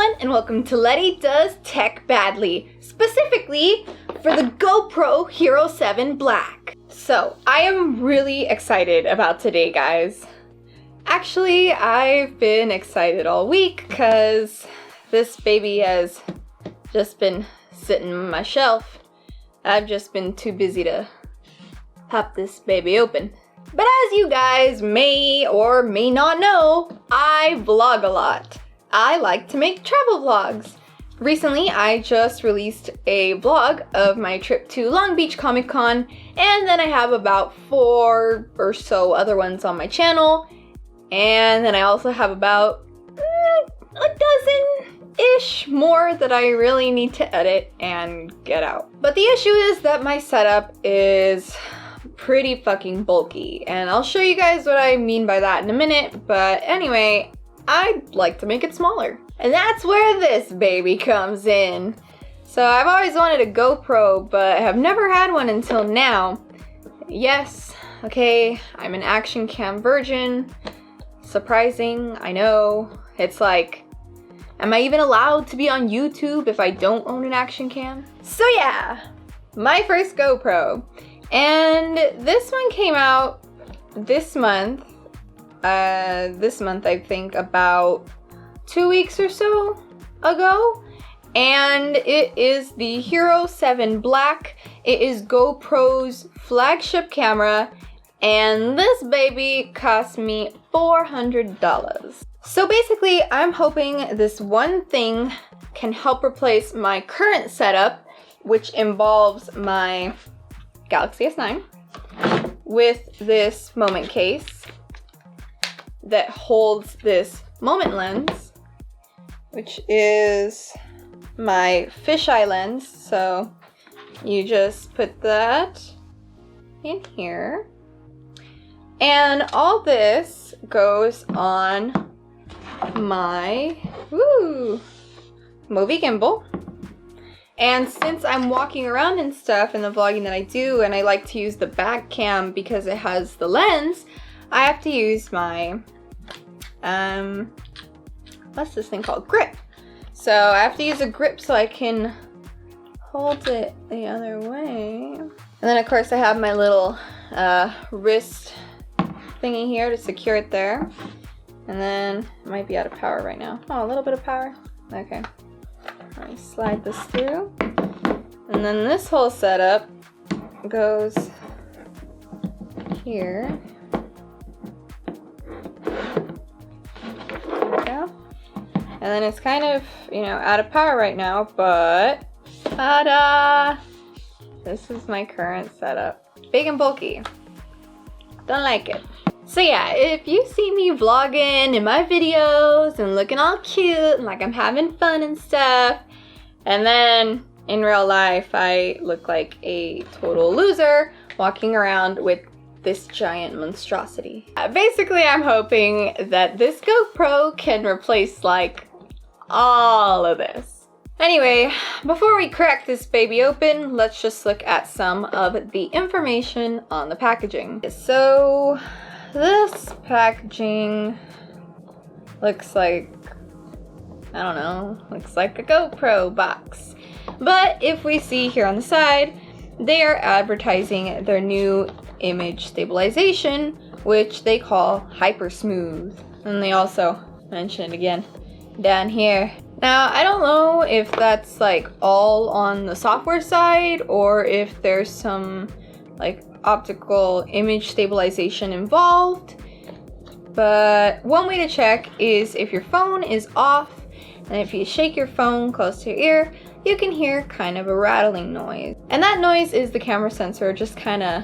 everyone, and welcome to Lety Does Tech Badly, specifically for the GoPro HERO7 Black. So, I am really excited about today, guys. Actually, I've been excited all week because this baby has just been sitting on my shelf. I've just been too busy to pop this baby open. But as you guys may or may not know, I vlog a lot. I like to make travel vlogs. Recently, I just released a vlog of my trip to Long Beach Comic Con, and then I have about 4 or so other ones on my channel, and then I also have about a dozen-ish more that I really need to edit and get out. But the issue is that my setup is pretty fucking bulky, and I'll show you guys what I mean by that in a minute, but anyway, I'd like to make it smaller. And that's where this baby comes in. So I've always wanted a GoPro, but have never had one until now. Yes, okay, I'm an action cam virgin. Surprising, I know. It's like, am I even allowed to be on YouTube if I don't own an action cam? So yeah, my first GoPro. And this one came out this month. I think about 2 weeks or so ago. And it is the HERO7 Black. It is GoPro's flagship camera. And this baby cost me $400. So basically, I'm hoping this one thing can help replace my current setup, which involves my Galaxy S9 with this moment case that holds this moment lens, which is my fisheye lens. So you just put that in here, and all this goes on my movie gimbal. And since I'm walking around and stuff in the vlogging that I do, and I like to use the back cam because it has the lens, I have to use my, what's this thing called? Grip. So I have to use a grip so I can hold it the other way. And then of course I have my little wrist thingy here to secure it there. And then it might be out of power right now. Oh, a little bit of power. Okay. Let me slide this through. And then this whole setup goes here. There we go. And then it's kind of, you know, out of power right now, but ta-da! This is my current setup. Big and bulky. Don't like it. So yeah, if you see me vlogging in my videos and looking all cute and like I'm having fun and stuff, and then in real life I look like a total loser walking around with this giant monstrosity. Basically, I'm hoping that this GoPro can replace like all of this. Anyway, before we crack this baby open, let's just look at some of the information on the packaging. So this packaging looks like, I don't know, looks like a GoPro box. But if we see here on the side, they are advertising their new image stabilization, which they call Hyper Smooth. And they also mention it again down here. Now, I don't know if that's like all on the software side or if there's some like optical image stabilization involved, but one way to check is if your phone is off, and if you shake your phone close to your ear, you can hear kind of a rattling noise. And that noise is the camera sensor just kind of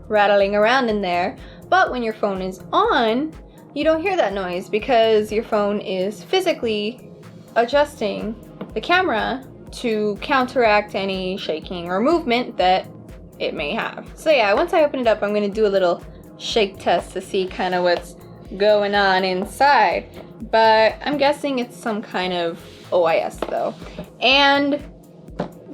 rattling around in there. But when your phone is on, you don't hear that noise because your phone is physically adjusting the camera to counteract any shaking or movement that it may have. So yeah, once I open it up, I'm going to do a little shake test to see kind of what's going on inside. But I'm guessing it's some kind of OIS though. And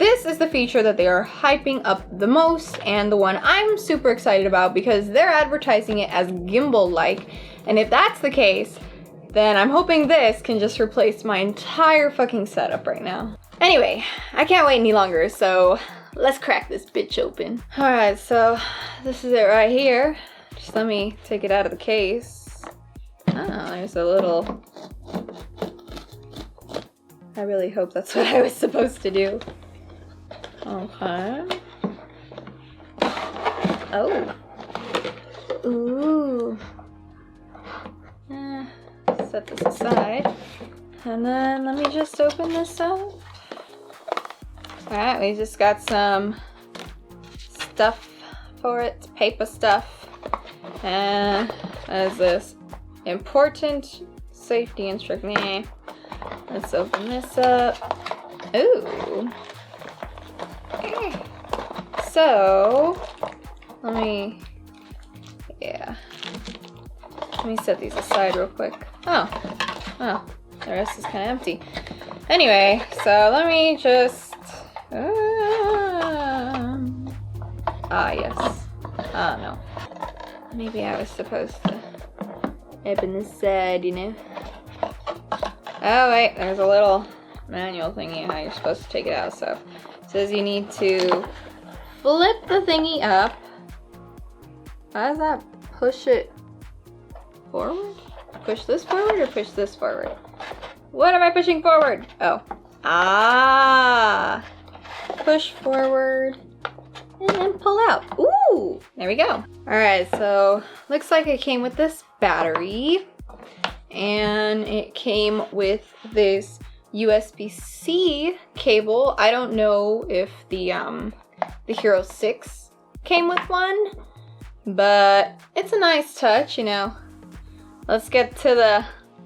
this is the feature that they are hyping up the most, and the one I'm super excited about because they're advertising it as gimbal-like. And if that's the case, then I'm hoping this can just replace my entire fucking setup right now. Anyway, I can't wait any longer, so let's crack this bitch open. Alright, so this is it right here. Just let me take it out of the case. Oh, there's a little... I really hope that's what I was supposed to do. Okay. Oh. Ooh. Set this aside. And then let me just open this up. Alright, we just got some stuff for it, paper stuff. And there's this important safety instruction. Let's open this up. Ooh. So, let me set these aside real quick. Oh, the rest is kind of empty. Anyway, so let me just, yes. Oh, no. Maybe I was supposed to open this side, you know? Oh, wait, there's a little manual thingy how you're supposed to take it out. So, it says you need to flip the thingy up. How does that push it forward? Push this forward or push this forward? What am I pushing forward? Oh. Ah. Push forward and then pull out. Ooh, there we go. All right, so looks like it came with this battery and it came with this USB-C cable. I don't know if the Hero 6 came with one, but it's a nice touch, you know. Let's get to the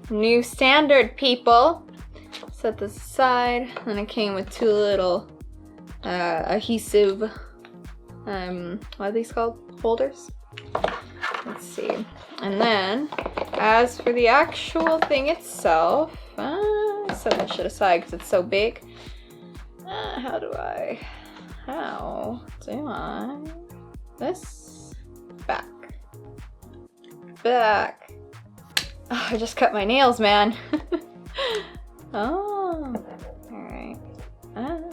new standard, people. Set this aside. And it came with two little adhesive, what are these called? Holders? Let's see. And then, as for the actual thing itself, set that shit aside because it's so big. How do I? This? Back. Oh, I just cut my nails, man. Oh, alright. Oh.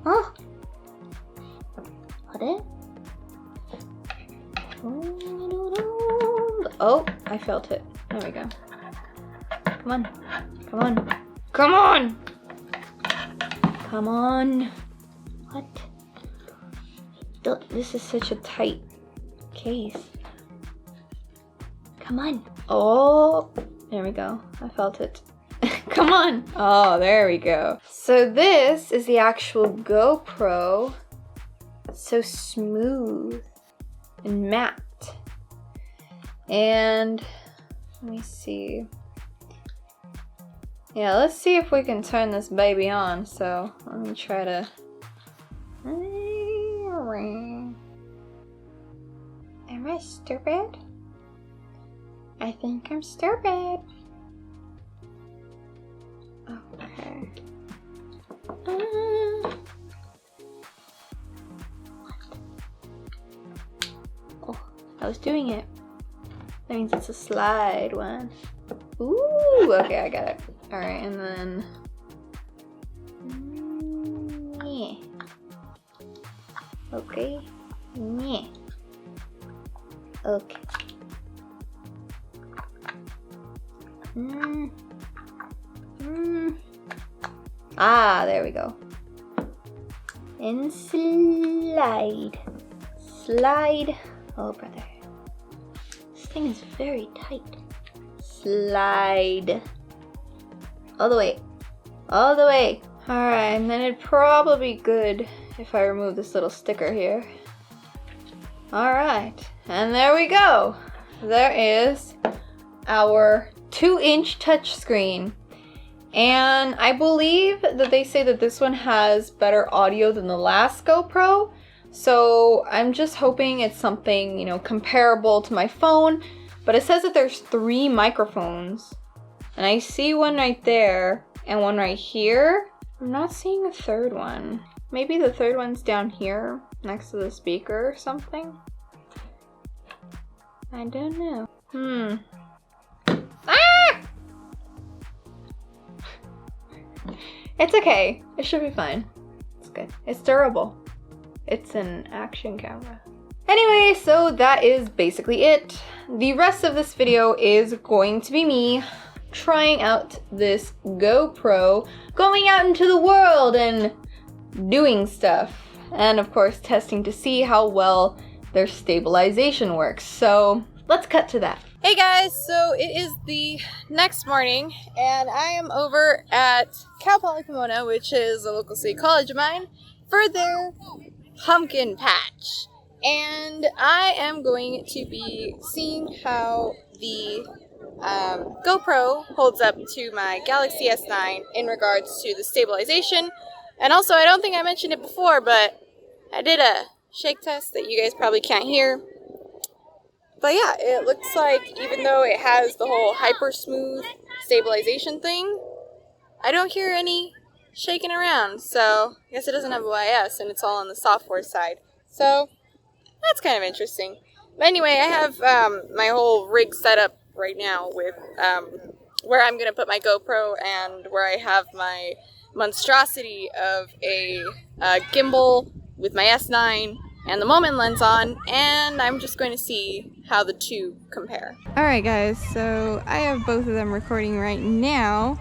Oh. What it? Oh, I felt it. There we go. Come on. Come on. Come on! Come on. What? This is such a tight case. Come on. Oh, there we go. I felt it. Come on. Oh, there we go. So this is the actual GoPro. It's so smooth and matte. And let me see. Yeah, let's see if we can turn this baby on. So let me try to. Am I stupid? I think I'm stupid. Okay. Oh, I was doing it. That means it's a slide one. Ooh, okay, I got it. Alright, and then... yeah. Okay. Yeah. Okay. Ah, there we go. And slide. Slide. Oh, brother. This thing is very tight. Slide. All the way. All the way. Alright, and then it'd probably be good if I remove this little sticker here. Alright, and there we go. There is our 2-inch touchscreen. And I believe that they say that this one has better audio than the last GoPro. So I'm just hoping it's something, you know, comparable to my phone. But it says that there's 3 microphones. And I see one right there and one right here. I'm not seeing a third one. Maybe the third one's down here next to the speaker or something. I don't know. Ah! It's okay. It should be fine. It's good. It's durable. It's an action camera. Anyway, so that is basically it. The rest of this video is going to be me trying out this GoPro, going out into the world and doing stuff. And of course, testing to see how well their stabilization works. So let's cut to that. Hey guys, so it is the next morning and I am over at Cal Poly Pomona, which is a local state college of mine, for their pumpkin patch. And I am going to be seeing how the GoPro holds up to my Galaxy S9 in regards to the stabilization. And also, I don't think I mentioned it before, but I did a shake test that you guys probably can't hear. But yeah, it looks like even though it has the whole hyper smooth stabilization thing, I don't hear any shaking around. So I guess it doesn't have OIS and it's all on the software side. So that's kind of interesting. But anyway, I have my whole rig set up right now with where I'm going to put my GoPro and where I have my monstrosity of a gimbal with my S9 and the moment lens on, and I'm just going to see how the two compare. Alright guys, so I have both of them recording right now,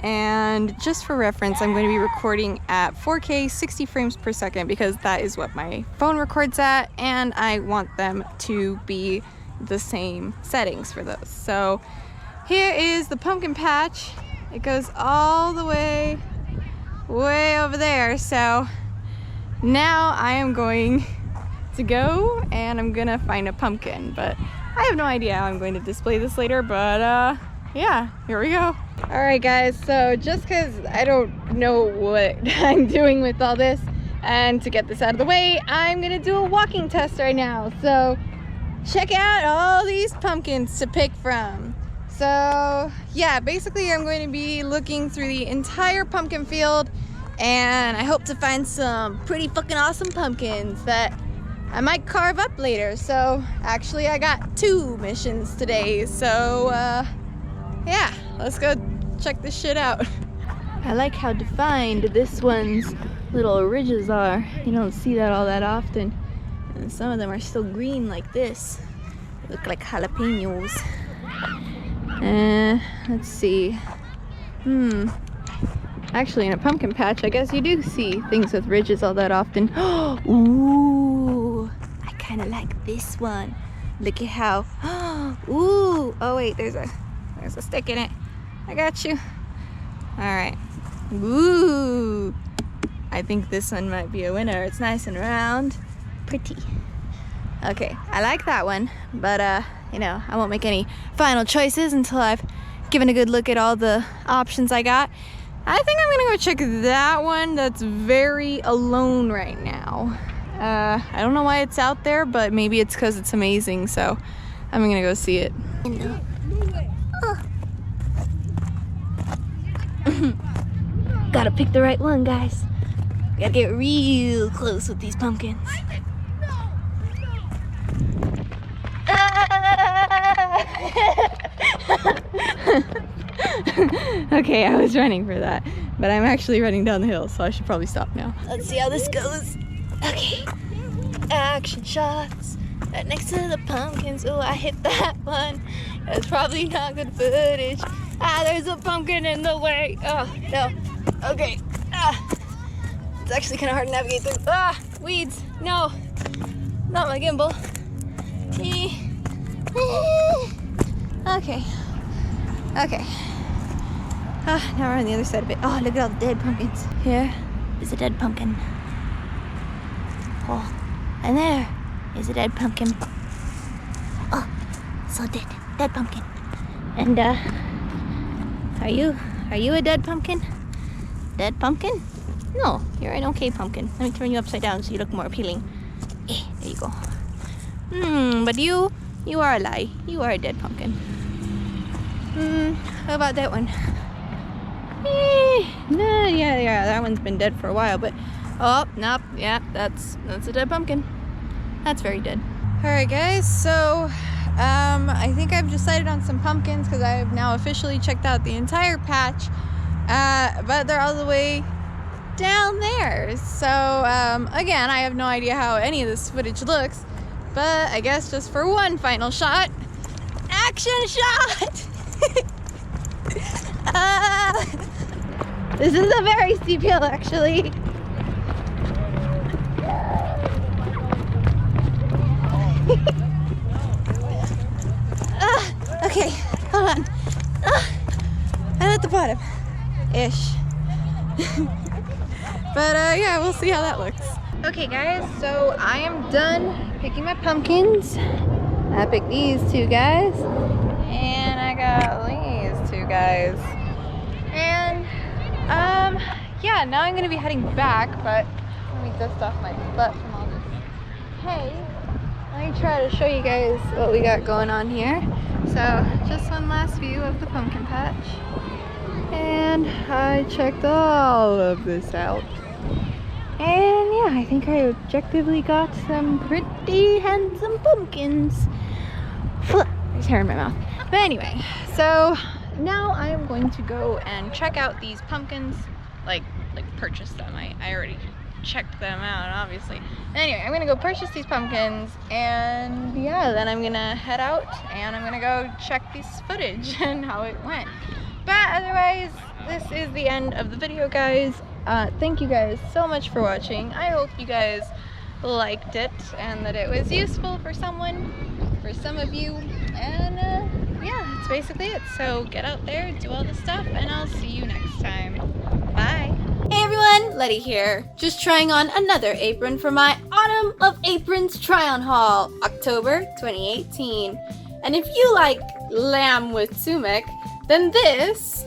and just for reference I'm going to be recording at 4K 60 frames per second because that is what my phone records at, and I want them to be the same settings for those. So here is the pumpkin patch. It goes all the way over there. So now I am going to go and I'm gonna find a pumpkin, but I have no idea how I'm going to display this later, but yeah, here we go. All right guys, so just because I don't know what I'm doing with all this, and to get this out of the way, I'm gonna do a walking test right now. So check out all these pumpkins to pick from. So yeah, basically I'm going to be looking through the entire pumpkin field, and I hope to find some pretty fucking awesome pumpkins that I might carve up later. So actually I got 2 missions today, so yeah, let's go check this shit out. I like how defined this one's little ridges are. You don't see that all that often. And some of them are still green like this. They look like jalapenos. Let's see. Actually, in a pumpkin patch, I guess you do see things with ridges all that often. Ooh, I kind of like this one. Look at how. Ooh. Oh wait, there's a stick in it. I got you. All right. Ooh. I think this one might be a winner. It's nice and round. Pretty. Okay, I like that one, but you know, I won't make any final choices until I've given a good look at all the options I got. I think I'm gonna go check that one that's very alone right now. I don't know why it's out there, but maybe it's because it's amazing, so I'm gonna go see it. Gotta pick the right one, guys. Gotta get real close with these pumpkins. Okay, I was running for that, but I'm actually running down the hill, so I should probably stop now. Let's see how this goes. Okay, action shots right next to the pumpkins. Oh, I hit that one. That's probably not good footage. There's a pumpkin in the way. Oh, no. Okay. It's actually kind of hard to navigate through. Weeds. No. Not my gimbal. Okay. Okay. Now we're on the other side of it. Oh, look at all the dead pumpkins. Here is a dead pumpkin. Oh, and there is a dead pumpkin. Oh, so dead. Dead pumpkin. And, are you a dead pumpkin? Dead pumpkin? No, you're an okay pumpkin. Let me turn you upside down so you look more appealing. There you go. But you are a lie. You are a dead pumpkin. How about that one? Nah, yeah, that one's been dead for a while, but oh, nope, yeah, that's a dead pumpkin. That's very dead. Alright guys, so I think I've decided on some pumpkins because I have now officially checked out the entire patch, but they're all the way down there. So again, I have no idea how any of this footage looks, but I guess just for one final shot, action shot! This is a very steep hill actually. Okay, hold on. I'm at the bottom ish. But yeah, we'll see how that looks. Okay guys, so I am done picking my pumpkins. I picked these two guys, and I got these two guys. And yeah, now I'm gonna be heading back, but let me dust off my butt from all this hay. Let me try to show you guys what we got going on here. So just one last view of the pumpkin patch, and I checked all of this out, and yeah, I think I objectively got some pretty handsome pumpkins. There's hair in my mouth. But anyway, so now I am going to go and check out these pumpkins, like purchase them. I already checked them out, obviously. Anyway, I'm gonna go purchase these pumpkins, and yeah, then I'm gonna head out and I'm gonna go check this footage and how it went. But otherwise, this is the end of the video, guys. Thank you guys so much for watching. I hope you guys liked it and that it was useful for someone, for some of you. And yeah, that's basically it. So get out there, do all the stuff, and I'll see you next time. Bye. Hey everyone, Lety here. Just trying on another apron for my Autumn of Aprons try-on haul, October 2018. And if you like lamb with sumac, then this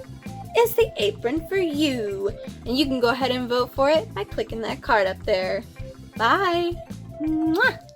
is the apron for you. And you can go ahead and vote for it by clicking that card up there. Bye. Mwah.